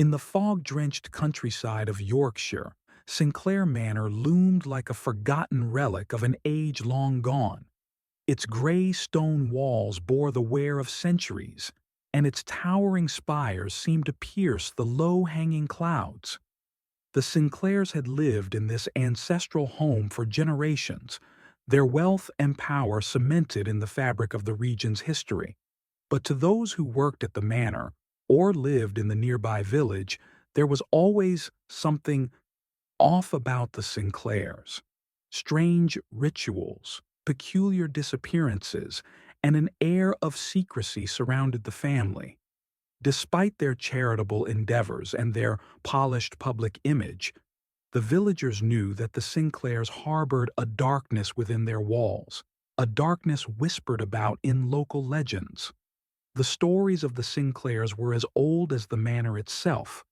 In the fog-drenched countryside of Yorkshire, Sinclair Manor loomed like a forgotten relic of an age long gone. Its gray stone walls bore the wear of centuries, and its towering spires seemed to pierce the low-hanging clouds. The Sinclairs had lived in this ancestral home for generations, their wealth and power cemented in the fabric of the region's history. But to those who worked at the manor or lived in the nearby village, there was always something off about the Sinclairs. Strange rituals, peculiar disappearances, and an air of secrecy surrounded the family. Despite their charitable endeavors and their polished public image, the villagers knew that the Sinclairs harbored a darkness within their walls, a darkness whispered about in local legends. The stories of the Sinclairs were as old as the manor itself.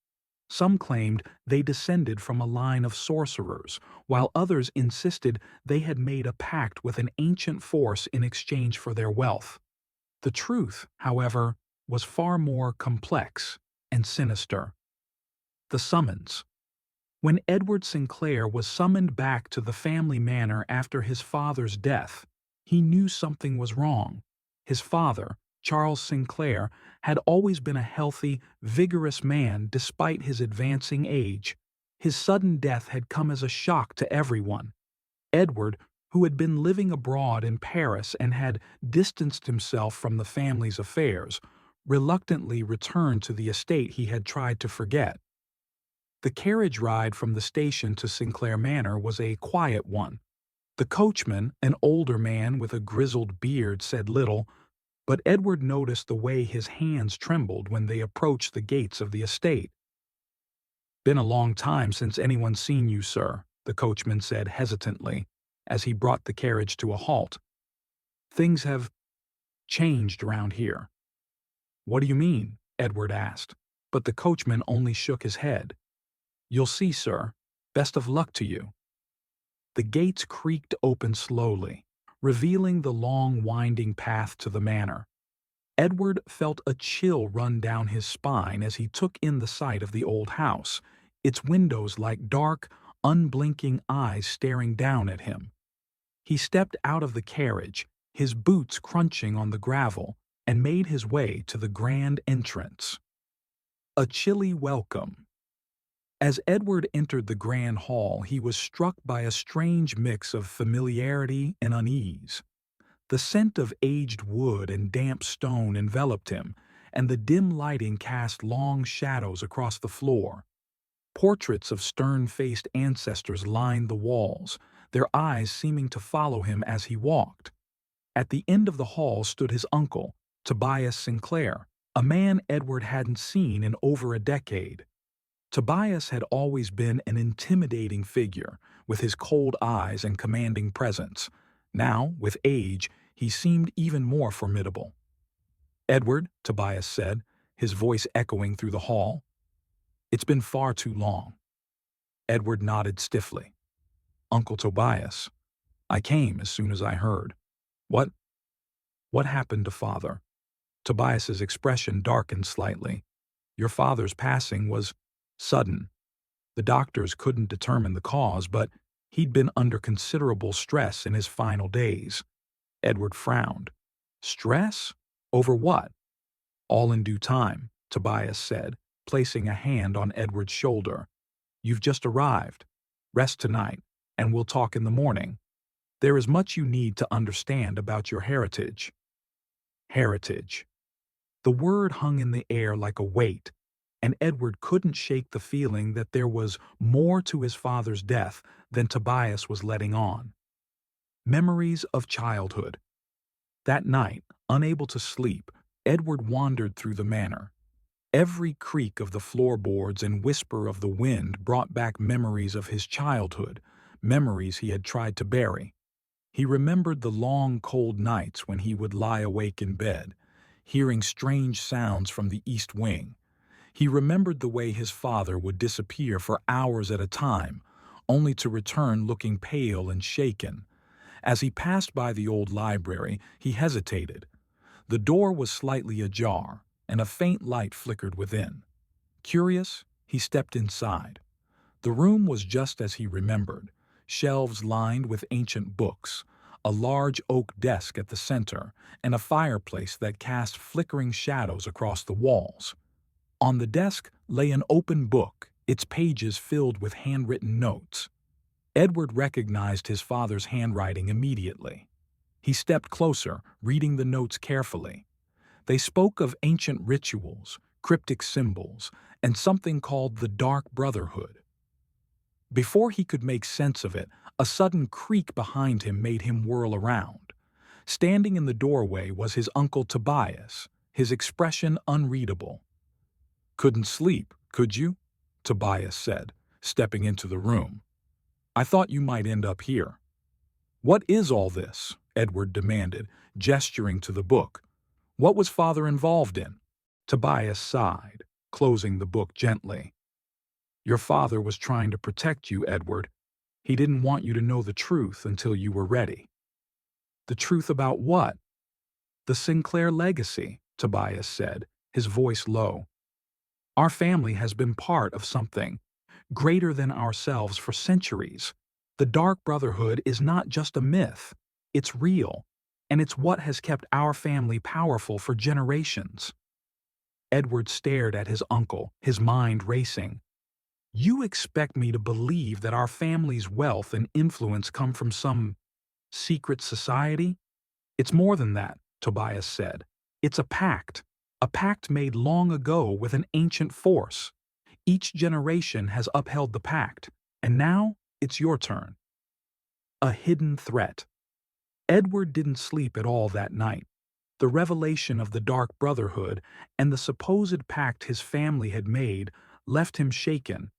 Some claimed they descended from a line of sorcerers, while others insisted they had made a pact with an ancient force in exchange for their wealth. The truth, however, was far more complex and sinister. The summons. When Edward Sinclair was summoned back to the family manor after his father's death, he knew something was wrong. His father, Charles Sinclair, had always been a healthy, vigorous man despite his advancing age. His sudden death had come as a shock to everyone. Edward, who had been living abroad in Paris and had distanced himself from the family's affairs, reluctantly returned to the estate he had tried to forget. The carriage ride from the station to Sinclair Manor was a quiet one. The coachman, an older man with a grizzled beard, said little, but Edward noticed the way his hands trembled when they approached the gates of the estate. "Been a long time since anyone's seen you, sir," the coachman said hesitantly, as he brought the carriage to a halt. "Things have changed around here." "What do you mean?" Edward asked, but the coachman only shook his head. "You'll see, sir. Best of luck to you." The gates creaked open slowly, revealing the long, winding path to the manor. Edward felt a chill run down his spine as he took in the sight of the old house, its windows like dark, unblinking eyes staring down at him. He stepped out of the carriage, his boots crunching on the gravel, and made his way to the grand entrance. A chilly welcome. As Edward entered the grand hall, he was struck by a strange mix of familiarity and unease. The scent of aged wood and damp stone enveloped him, and the dim lighting cast long shadows across the floor. Portraits of stern-faced ancestors lined the walls, their eyes seeming to follow him as he walked. At the end of the hall stood his uncle, Tobias Sinclair, a man Edward hadn't seen in over a decade. Tobias had always been an intimidating figure, with his cold eyes and commanding presence. Now, with age, he seemed even more formidable. "Edward," Tobias said, his voice echoing through the hall. "It's been far too long." Edward nodded stiffly. "Uncle Tobias, I came as soon as I heard. What happened to Father?" Tobias's expression darkened slightly. "Your father's passing was sudden. The doctors couldn't determine the cause, but he'd been under considerable stress in his final days." Edward frowned. "Stress? Over what?" "All in due time," Tobias said, placing a hand on Edward's shoulder. "You've just arrived. Rest tonight, and we'll talk in the morning. There is much you need to understand about your heritage." Heritage. The word hung in the air like a weight, and Edward couldn't shake the feeling that there was more to his father's death than Tobias was letting on. Memories of childhood. That night, unable to sleep, Edward wandered through the manor. Every creak of the floorboards and whisper of the wind brought back memories of his childhood, memories he had tried to bury. He remembered the long, cold nights when he would lie awake in bed, hearing strange sounds from the east wing. He remembered the way his father would disappear for hours at a time, only to return looking pale and shaken. As he passed by the old library, he hesitated. The door was slightly ajar, and a faint light flickered within. Curious, he stepped inside. The room was just as he remembered, shelves lined with ancient books, a large oak desk at the center, and a fireplace that cast flickering shadows across the walls. On the desk lay an open book, its pages filled with handwritten notes. Edward recognized his father's handwriting immediately. He stepped closer, reading the notes carefully. They spoke of ancient rituals, cryptic symbols, and something called the Dark Brotherhood. Before he could make sense of it, a sudden creak behind him made him whirl around. Standing in the doorway was his uncle Tobias, his expression unreadable. "Couldn't sleep, could you?" Tobias said, stepping into the room. "I thought you might end up here." "What is all this?" Edward demanded, gesturing to the book. "What was father involved in?" Tobias sighed, closing the book gently. "Your father was trying to protect you, Edward. He didn't want you to know the truth until you were ready." "The truth about what?" "The Sinclair legacy," Tobias said, his voice low. "Our family has been part of something greater than ourselves for centuries. The Dark Brotherhood is not just a myth. It's real, and it's what has kept our family powerful for generations." Edward stared at his uncle, his mind racing. "You expect me to believe that our family's wealth and influence come from some secret society?" "It's more than that," Tobias said. "It's a pact made long ago with an ancient force. Each generation has upheld the pact, and now it's your turn." A hidden threat. Edward didn't sleep at all that night. The revelation of the Dark Brotherhood and the supposed pact his family had made left him shaken.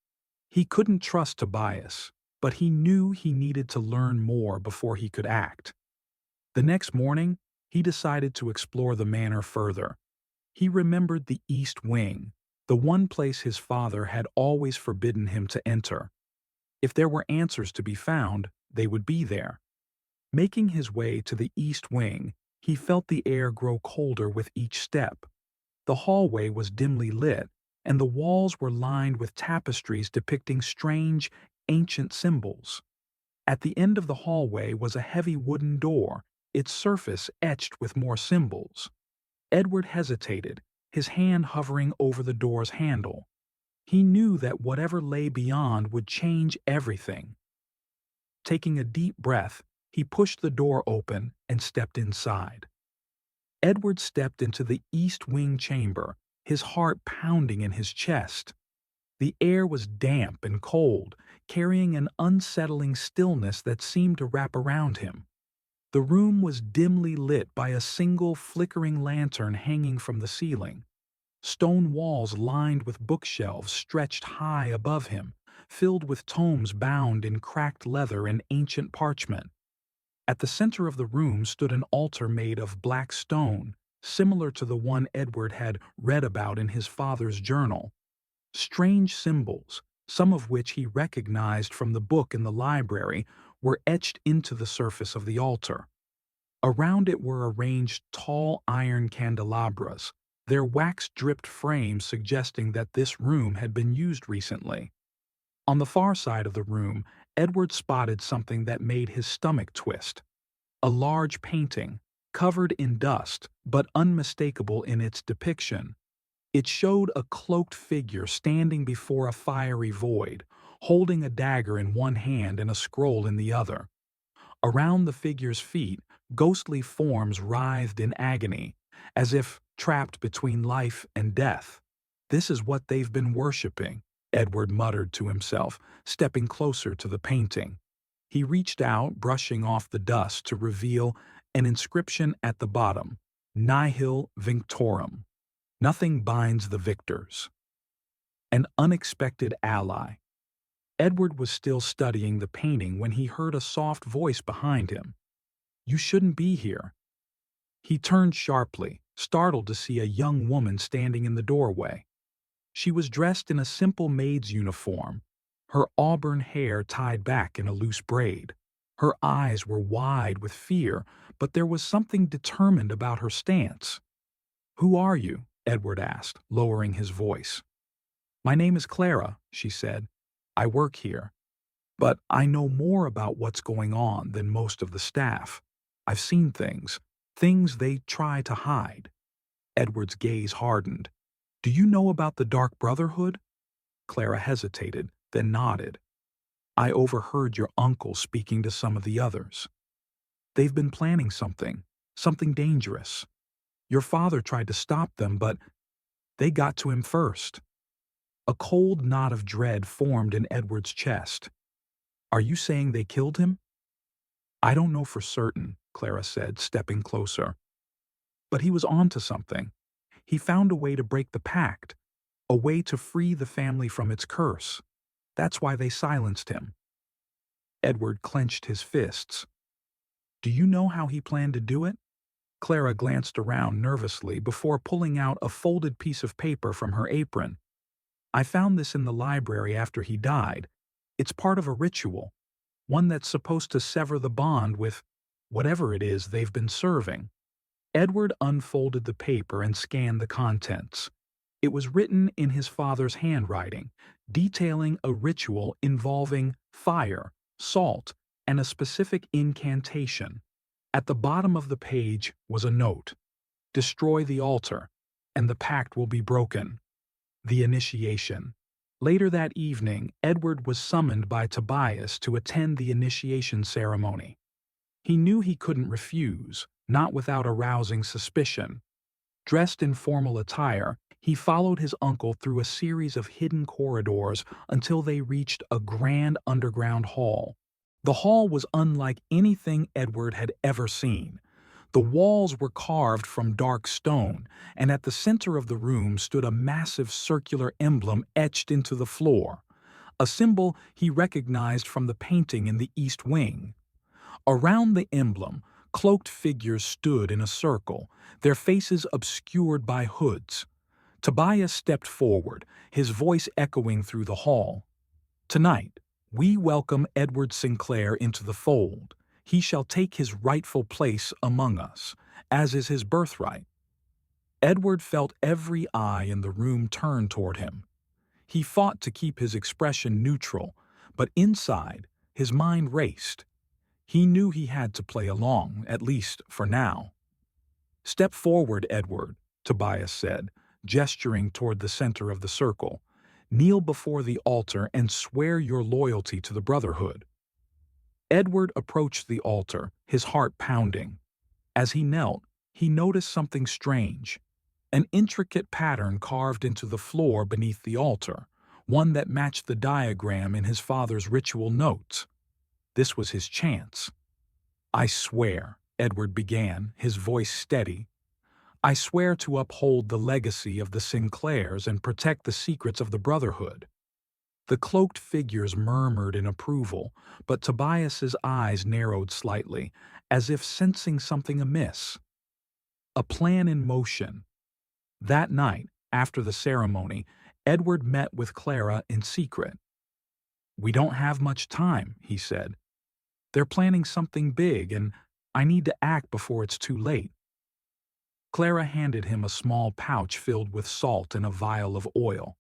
He couldn't trust Tobias, but he knew he needed to learn more before he could act. The next morning, he decided to explore the manor further. He remembered the East Wing, the one place his father had always forbidden him to enter. If there were answers to be found, they would be there. Making his way to the East Wing, he felt the air grow colder with each step. The hallway was dimly lit, and the walls were lined with tapestries depicting strange, ancient symbols. At the end of the hallway was a heavy wooden door, its surface etched with more symbols. Edward hesitated, his hand hovering over the door's handle. He knew that whatever lay beyond would change everything. Taking a deep breath, he pushed the door open and stepped inside. Edward stepped into the East Wing chamber, his heart pounding in his chest. The air was damp and cold, carrying an unsettling stillness that seemed to wrap around him. The room was dimly lit by a single flickering lantern hanging from the ceiling. Stone walls lined with bookshelves stretched high above him, filled with tomes bound in cracked leather and ancient parchment. At the center of the room stood an altar made of black stone, similar to the one Edward had read about in his father's journal. Strange symbols, some of which he recognized from the book in the library, were etched into the surface of the altar. Around it were arranged tall iron candelabras, their wax-dripped frames suggesting that this room had been used recently. On the far side of the room, Edward spotted something that made his stomach twist. A large painting, covered in dust but unmistakable in its depiction. It showed a cloaked figure standing before a fiery void, holding a dagger in one hand and a scroll in the other. Around the figure's feet, ghostly forms writhed in agony, as if trapped between life and death. "This is what they've been worshipping," Edward muttered to himself, stepping closer to the painting. He reached out, brushing off the dust to reveal an inscription at the bottom, "Nihil Vinctorum." Nothing binds the victors. An unexpected ally. Edward was still studying the painting when he heard a soft voice behind him. "You shouldn't be here." He turned sharply, startled to see a young woman standing in the doorway. She was dressed in a simple maid's uniform, her auburn hair tied back in a loose braid. Her eyes were wide with fear, but there was something determined about her stance. "Who are you?" Edward asked, lowering his voice. "My name is Clara," she said. "I work here. But I know more about what's going on than most of the staff. I've seen things they try to hide." Edward's gaze hardened. "Do you know about the Dark Brotherhood?" Clara hesitated, then nodded. "I overheard your uncle speaking to some of the others. They've been planning something dangerous. Your father tried to stop them, but they got to him first." A cold knot of dread formed in Edward's chest. "Are you saying they killed him?" "I don't know for certain," Clara said, stepping closer. "But he was onto something. He found a way to break the pact, a way to free the family from its curse. That's why they silenced him." Edward clenched his fists. "Do you know how he planned to do it?" Clara glanced around nervously before pulling out a folded piece of paper from her apron. "I found this in the library after he died. It's part of a ritual, one that's supposed to sever the bond with whatever it is they've been serving." Edward unfolded the paper and scanned the contents. It was written in his father's handwriting, detailing a ritual involving fire, salt, and a specific incantation. At the bottom of the page was a note: "Destroy the altar, and the pact will be broken." The initiation. Later that evening, Edward was summoned by Tobias to attend the initiation ceremony. He knew he couldn't refuse, not without arousing suspicion. Dressed in formal attire, he followed his uncle through a series of hidden corridors until they reached a grand underground hall. The hall was unlike anything Edward had ever seen. The walls were carved from dark stone, and at the center of the room stood a massive circular emblem etched into the floor, a symbol he recognized from the painting in the east wing. Around the emblem, cloaked figures stood in a circle, their faces obscured by hoods. Tobias stepped forward, his voice echoing through the hall. "Tonight, we welcome Edward Sinclair into the fold. He shall take his rightful place among us, as is his birthright." Edward felt every eye in the room turn toward him. He fought to keep his expression neutral, but inside, his mind raced. He knew he had to play along, at least for now. "Step forward, Edward," Tobias said, gesturing toward the center of the circle. "Kneel before the altar and swear your loyalty to the Brotherhood." Edward approached the altar, his heart pounding. As he knelt, he noticed something strange. An intricate pattern carved into the floor beneath the altar, one that matched the diagram in his father's ritual notes. This was his chance. "I swear," Edward began, his voice steady. "I swear to uphold the legacy of the Sinclairs and protect the secrets of the Brotherhood." The cloaked figures murmured in approval, but Tobias's eyes narrowed slightly, as if sensing something amiss. A plan in motion. That night, after the ceremony, Edward met with Clara in secret. "We don't have much time," he said. "They're planning something big, and I need to act before it's too late." Clara handed him a small pouch filled with salt and a vial of oil.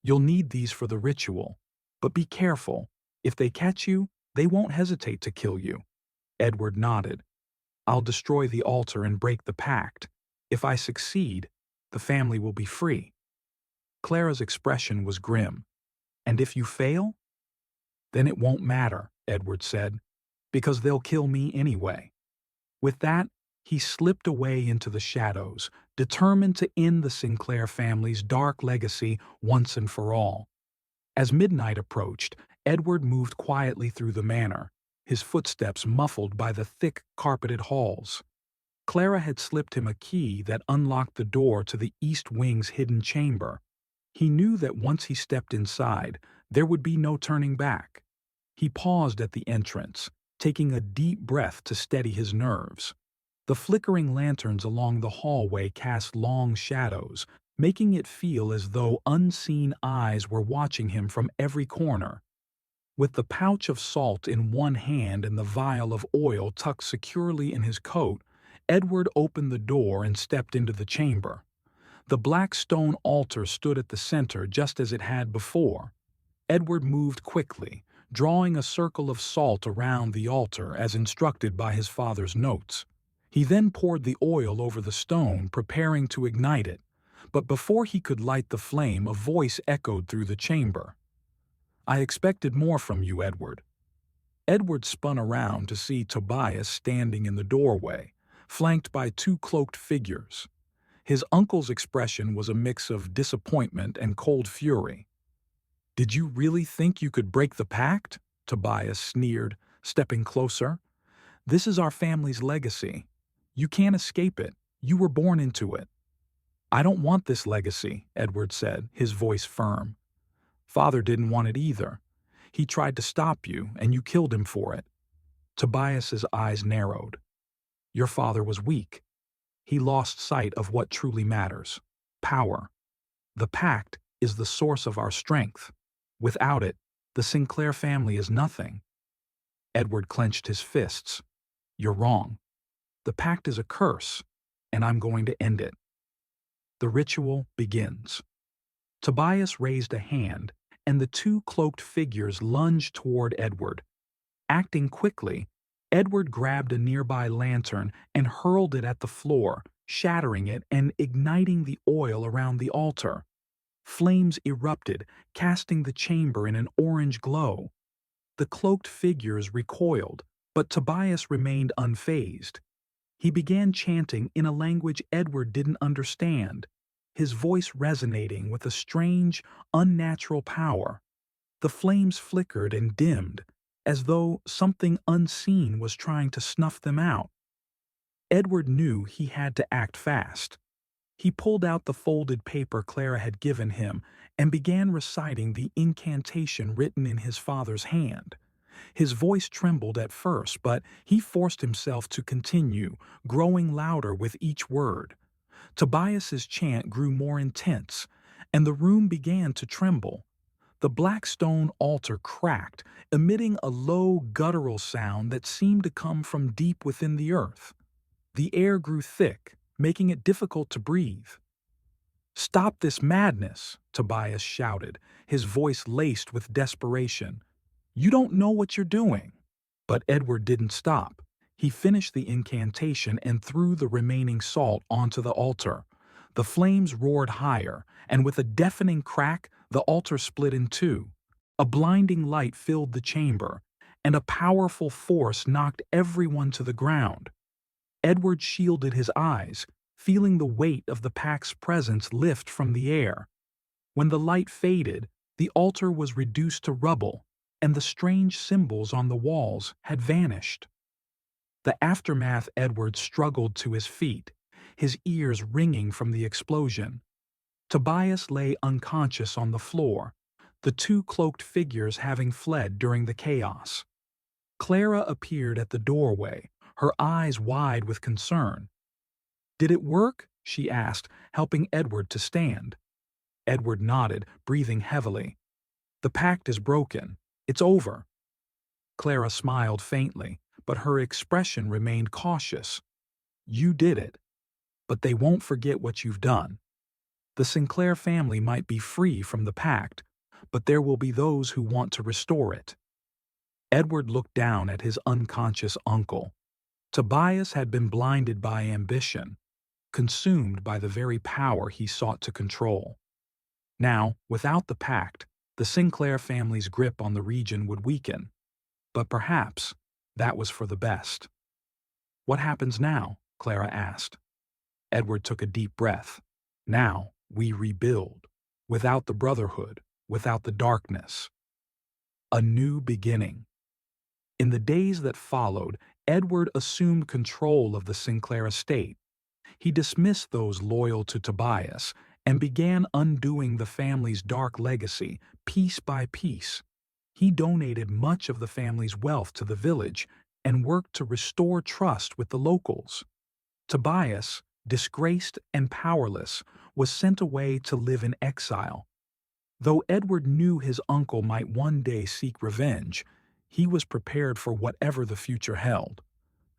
"You'll need these for the ritual, but be careful. If they catch you, they won't hesitate to kill you." Edward nodded. "I'll destroy the altar and break the pact. If I succeed, the family will be free." Clara's expression was grim. "And if you fail?" "Then it won't matter," Edward said, "because they'll kill me anyway." With that, he slipped away into the shadows, determined to end the Sinclair family's dark legacy once and for all. As midnight approached, Edward moved quietly through the manor, his footsteps muffled by the thick, carpeted halls. Clara had slipped him a key that unlocked the door to the east wing's hidden chamber. He knew that once he stepped inside, there would be no turning back. He paused at the entrance, taking a deep breath to steady his nerves. The flickering lanterns along the hallway cast long shadows, making it feel as though unseen eyes were watching him from every corner. With the pouch of salt in one hand and the vial of oil tucked securely in his coat, Edward opened the door and stepped into the chamber. The black stone altar stood at the center just as it had before. Edward moved quickly, drawing a circle of salt around the altar as instructed by his father's notes. He then poured the oil over the stone, preparing to ignite it. But before he could light the flame, a voice echoed through the chamber. "I expected more from you, Edward." Edward spun around to see Tobias standing in the doorway, flanked by two cloaked figures. His uncle's expression was a mix of disappointment and cold fury. "Did you really think you could break the pact?" Tobias sneered, stepping closer. "This is our family's legacy. You can't escape it. You were born into it." "I don't want this legacy," Edward said, his voice firm. "Father didn't want it either. He tried to stop you, and you killed him for it." Tobias's eyes narrowed. "Your father was weak. He lost sight of what truly matters: power. The pact is the source of our strength. Without it, the Sinclair family is nothing." Edward clenched his fists. "You're wrong. The pact is a curse, and I'm going to end it." The ritual begins. Tobias raised a hand, and the two cloaked figures lunged toward Edward. Acting quickly, Edward grabbed a nearby lantern and hurled it at the floor, shattering it and igniting the oil around the altar. Flames erupted, casting the chamber in an orange glow. The cloaked figures recoiled, but Tobias remained unfazed. He began chanting in a language Edward didn't understand, his voice resonating with a strange, unnatural power. The flames flickered and dimmed, as though something unseen was trying to snuff them out. Edward knew he had to act fast. He pulled out the folded paper Clara had given him and began reciting the incantation written in his father's hand. His voice trembled at first, but he forced himself to continue, growing louder with each word. Tobias's chant grew more intense, and the room began to tremble. The black stone altar cracked, emitting a low, guttural sound that seemed to come from deep within the earth. The air grew thick, making it difficult to breathe. "Stop this madness!" Tobias shouted, his voice laced with desperation. "You don't know what you're doing." But Edward didn't stop. He finished the incantation and threw the remaining salt onto the altar. The flames roared higher, and with a deafening crack, the altar split in two. A blinding light filled the chamber, and a powerful force knocked everyone to the ground. Edward shielded his eyes, feeling the weight of the Pact's presence lift from the air. When the light faded, the altar was reduced to rubble, and the strange symbols on the walls had vanished. The aftermath. Edward struggled to his feet, his ears ringing from the explosion. Tobias lay unconscious on the floor, the two cloaked figures having fled during the chaos. Clara appeared at the doorway, her eyes wide with concern. "Did it work?" she asked, helping Edward to stand. Edward nodded, breathing heavily. "The pact is broken. It's over." Clara smiled faintly, but her expression remained cautious. "You did it, but they won't forget what you've done. The Sinclair family might be free from the pact, but there will be those who want to restore it." Edward looked down at his unconscious uncle. Tobias had been blinded by ambition, consumed by the very power he sought to control. Now, without the pact, the Sinclair family's grip on the region would weaken. But perhaps that was for the best. "What happens now?" Clara asked. Edward took a deep breath. "Now we rebuild, without the Brotherhood, without the darkness. A new beginning." In the days that followed, Edward assumed control of the Sinclair estate. He dismissed those loyal to Tobias and began undoing the family's dark legacy, piece by piece. He donated much of the family's wealth to the village and worked to restore trust with the locals. Tobias, disgraced and powerless, was sent away to live in exile. Though Edward knew his uncle might one day seek revenge, he was prepared for whatever the future held.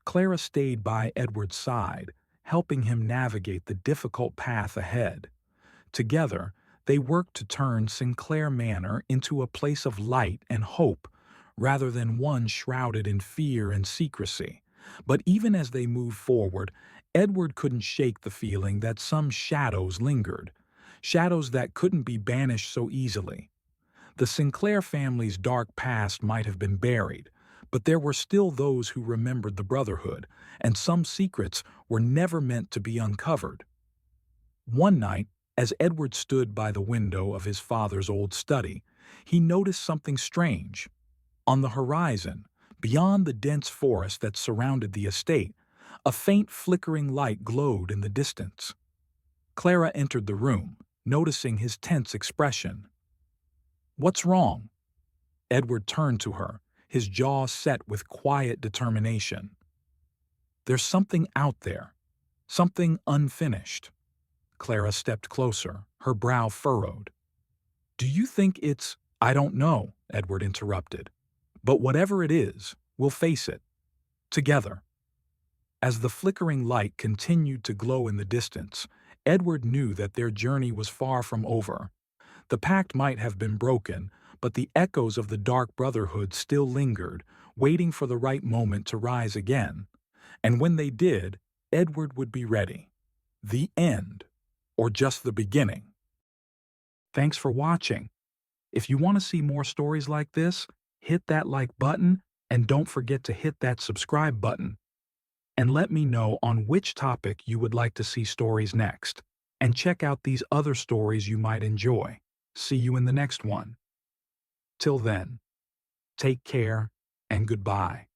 Clara stayed by Edward's side, helping him navigate the difficult path ahead. Together, they worked to turn Sinclair Manor into a place of light and hope, rather than one shrouded in fear and secrecy. But even as they moved forward, Edward couldn't shake the feeling that some shadows lingered, shadows that couldn't be banished so easily. The Sinclair family's dark past might have been buried, but there were still those who remembered the Brotherhood, and some secrets were never meant to be uncovered. One night, as Edward stood by the window of his father's old study, he noticed something strange. On the horizon, beyond the dense forest that surrounded the estate, a faint flickering light glowed in the distance. Clara entered the room, noticing his tense expression. "What's wrong?" Edward turned to her, his jaw set with quiet determination. "There's something out there, something unfinished." Clara stepped closer, her brow furrowed. "Do you think it's—" "I don't know," Edward interrupted. "But whatever it is, we'll face it. Together." As the flickering light continued to glow in the distance, Edward knew that their journey was far from over. The pact might have been broken, but the echoes of the Dark Brotherhood still lingered, waiting for the right moment to rise again. And when they did, Edward would be ready. The end, or just the beginning. Thanks for watching. If you want to see more stories like this, hit that like button and don't forget to hit that subscribe button. And let me know on which topic you would like to see stories next. And check out these other stories you might enjoy. See you in the next one. Till then, take care and goodbye.